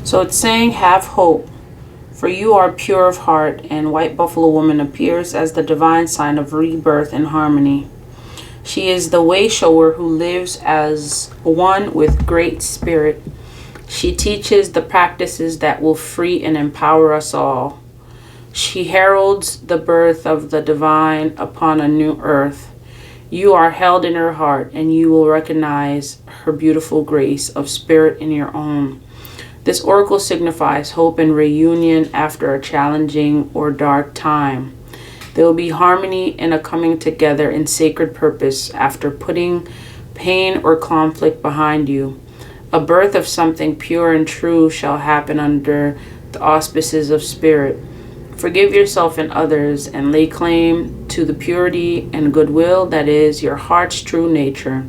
So it's saying, have hope, for you are pure of heart, and White Buffalo Woman appears as the divine sign of rebirth and harmony. She is the way shower who lives as one with Great Spirit. She teaches the practices that will free and empower us all. She heralds the birth of the divine upon a new earth. You are held in her heart, and you will recognize her beautiful grace of spirit in your own. This oracle signifies hope and reunion after a challenging or dark time. There will be harmony and a coming together in sacred purpose after putting pain or conflict behind you. A birth of something pure and true shall happen under the auspices of spirit. Forgive yourself and others and lay claim to the purity and goodwill that is your heart's true nature.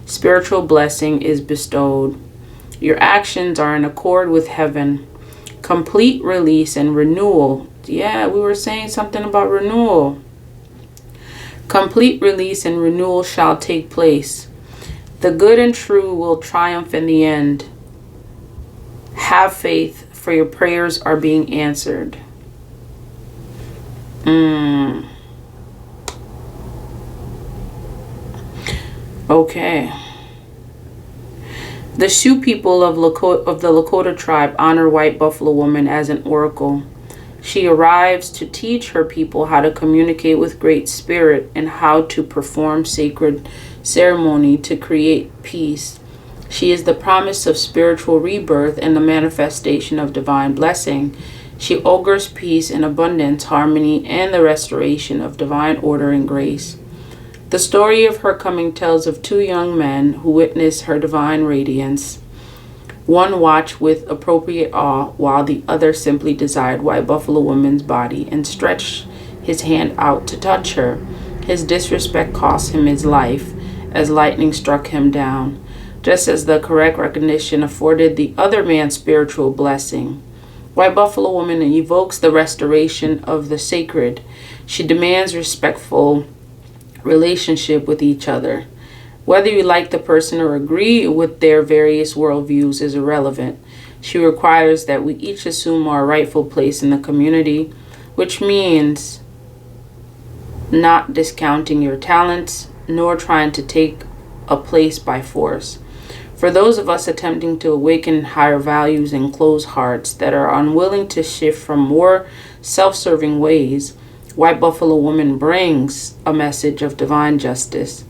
Spiritual blessing is bestowed. Your actions are in accord with heaven. Complete release and renewal. Yeah, we were saying something about renewal. Complete release and renewal shall take place. The good and true will triumph in the end. Have faith, for your prayers are being answered. Okay. The Sioux people of the Lakota tribe honor White Buffalo Woman as an oracle. She arrives to teach her people how to communicate with Great Spirit and how to perform sacred ceremony to create peace. She is the promise of spiritual rebirth and the manifestation of divine blessing. She augurs peace and abundance, harmony, and the restoration of divine order and grace. The story of her coming tells of two young men who witnessed her divine radiance. One watched with appropriate awe, while the other simply desired White Buffalo Woman's body and stretched his hand out to touch her. His disrespect cost him his life, as lightning struck him down, just as the correct recognition afforded the other man spiritual blessing. White Buffalo Woman evokes the restoration of the sacred. She demands respectful relationship with each other. Whether you like the person or agree with their various worldviews is irrelevant. She requires that we each assume our rightful place in the community, which means not discounting your talents nor trying to take a place by force. For those of us attempting to awaken higher values and closed hearts that are unwilling to shift from more self-serving ways, White Buffalo Woman brings a message of divine justice.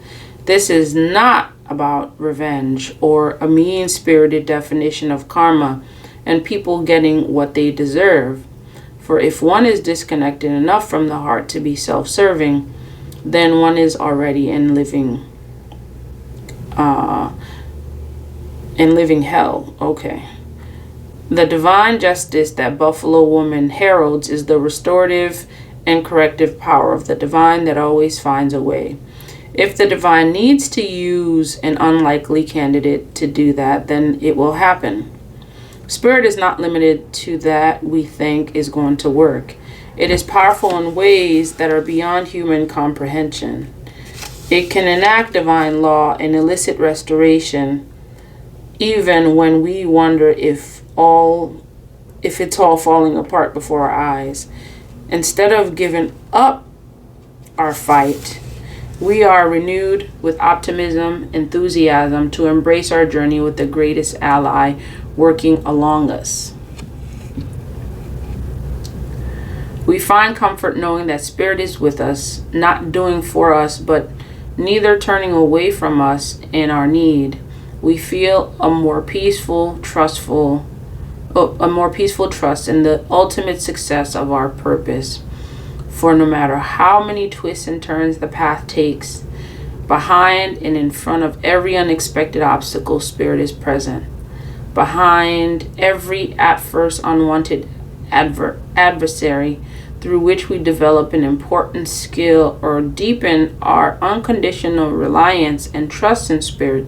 This is not about revenge or a mean-spirited definition of karma and people getting what they deserve. For if one is disconnected enough from the heart to be self-serving, then one is already in living hell. Okay. The divine justice that Buffalo Woman heralds is the restorative and corrective power of the divine that always finds a way. If the divine needs to use an unlikely candidate to do that, then it will happen. Spirit is not limited to that we think is going to work. It is powerful in ways that are beyond human comprehension. It can enact divine law and elicit restoration, even when we wonder if it's all falling apart before our eyes. Instead of giving up our fight, we are renewed with optimism, enthusiasm to embrace our journey with the greatest ally working along us. We find comfort knowing that Spirit is with us, not doing for us, but neither turning away from us in our need. We feel a more peaceful trust in the ultimate success of our purpose. For no matter how many twists and turns the path takes, behind and in front of every unexpected obstacle, Spirit is present. Behind every at first unwanted adversary through which we develop an important skill or deepen our unconditional reliance and trust in Spirit,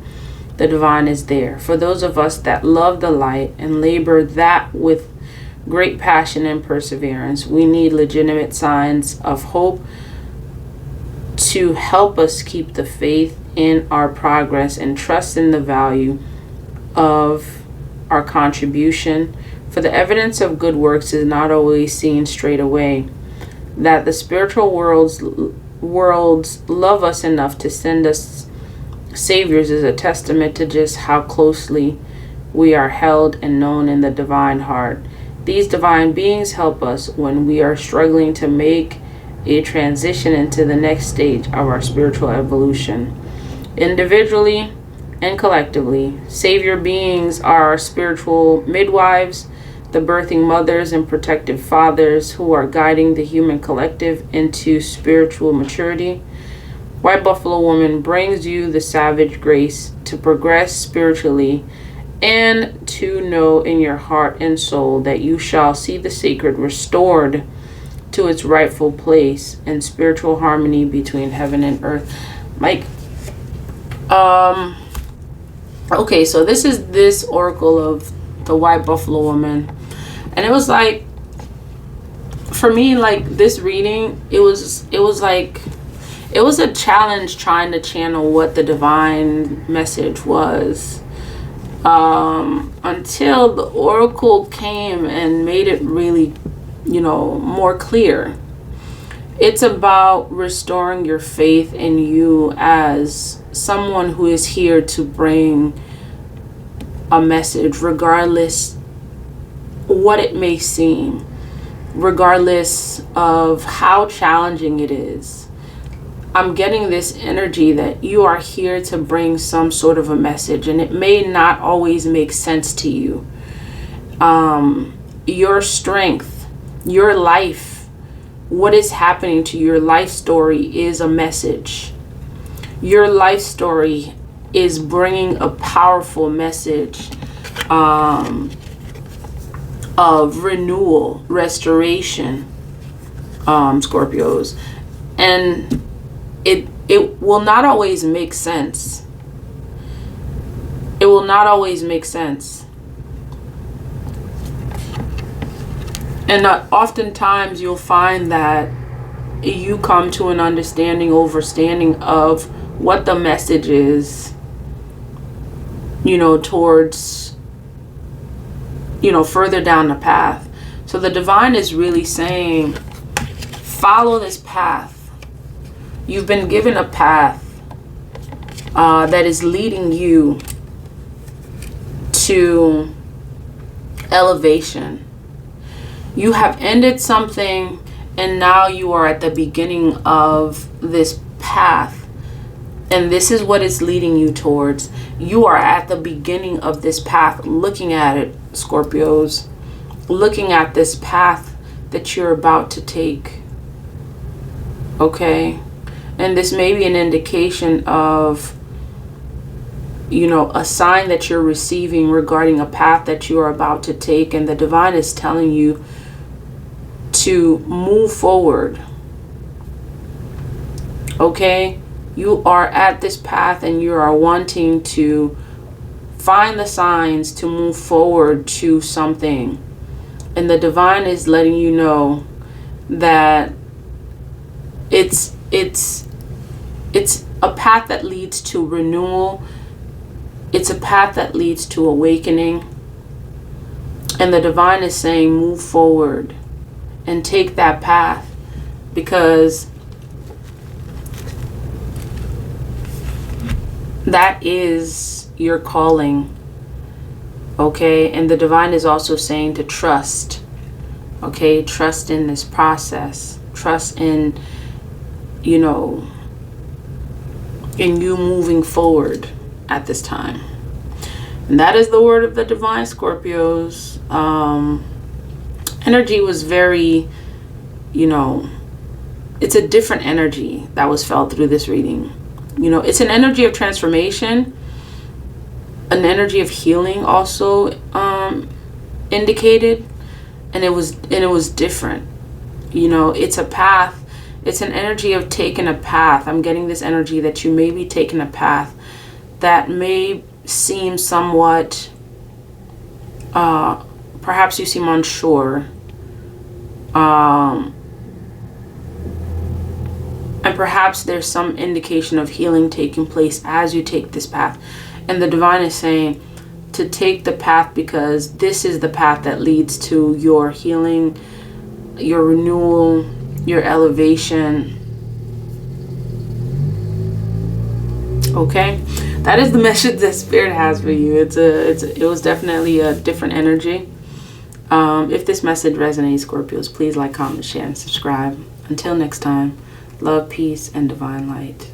the divine is there. For those of us that love the light and labor that with great passion and perseverance, we need legitimate signs of hope to help us keep the faith in our progress and trust in the value of our contribution, for the evidence of good works is not always seen straight away. That the spiritual worlds love us enough to send us saviors is a testament to just how closely we are held and known in the divine heart. These divine beings help us when we are struggling to make a transition into the next stage of our spiritual evolution. Individually and collectively, savior beings are our spiritual midwives, the birthing mothers and protective fathers who are guiding the human collective into spiritual maturity. White Buffalo Woman brings you the savage grace to progress spiritually and to know in your heart and soul that you shall see the sacred restored to its rightful place and spiritual harmony between heaven and earth. Like, okay, so this is this oracle of the White Buffalo Woman. And it was like, for me, like this reading, it was a challenge trying to channel what the divine message was. Until the oracle came and made it really, more clear. It's about restoring your faith in you as someone who is here to bring a message, regardless what it may seem, regardless of how challenging it is. I'm getting this energy that you are here to bring some sort of a message, and it may not always make sense to you. Your strength, your life, what is happening to your life story is a message. Your life story is bringing a powerful message of renewal, restoration, Scorpios. And it will not always make sense. It will not always make sense. And oftentimes you'll find that you come to an overstanding of what the message is, towards, further down the path. So the divine is really saying, follow this path. You've been given a path that is leading you to elevation. You have ended something, and now you are at the beginning of this path. And this is what it's leading you towards. You are at the beginning of this path, looking at it, Scorpios. Looking at this path that you're about to take. Okay? And this may be an indication of, a sign that you're receiving regarding a path that you are about to take. And the divine is telling you to move forward. Okay? You are at this path and you are wanting to find the signs to move forward to something. And the divine is letting you know that it's a path that leads to renewal. It's a path that leads to awakening. And the divine is saying, move forward and take that path, because that is your calling. Okay? And the divine is also saying to trust. Okay? Trust in this process. Trust in, in you moving forward at this time. And that is the word of the divine, Scorpios. Energy was very, it's a different energy that was felt through this reading. It's an energy of transformation, an energy of healing also indicated, and it was different. It's a path. It's an energy of taking a path. I'm getting this energy that you may be taking a path that may seem somewhat, perhaps you seem unsure. And perhaps there's some indication of healing taking place as you take this path. And the divine is saying, to take the path, because this is the path that leads to your healing, your renewal, your elevation. Okay, that is the message that Spirit has for you. It was definitely a different energy. If this message resonates, Scorpios, please like, comment, share, and subscribe. Until next time, love, peace, and divine light.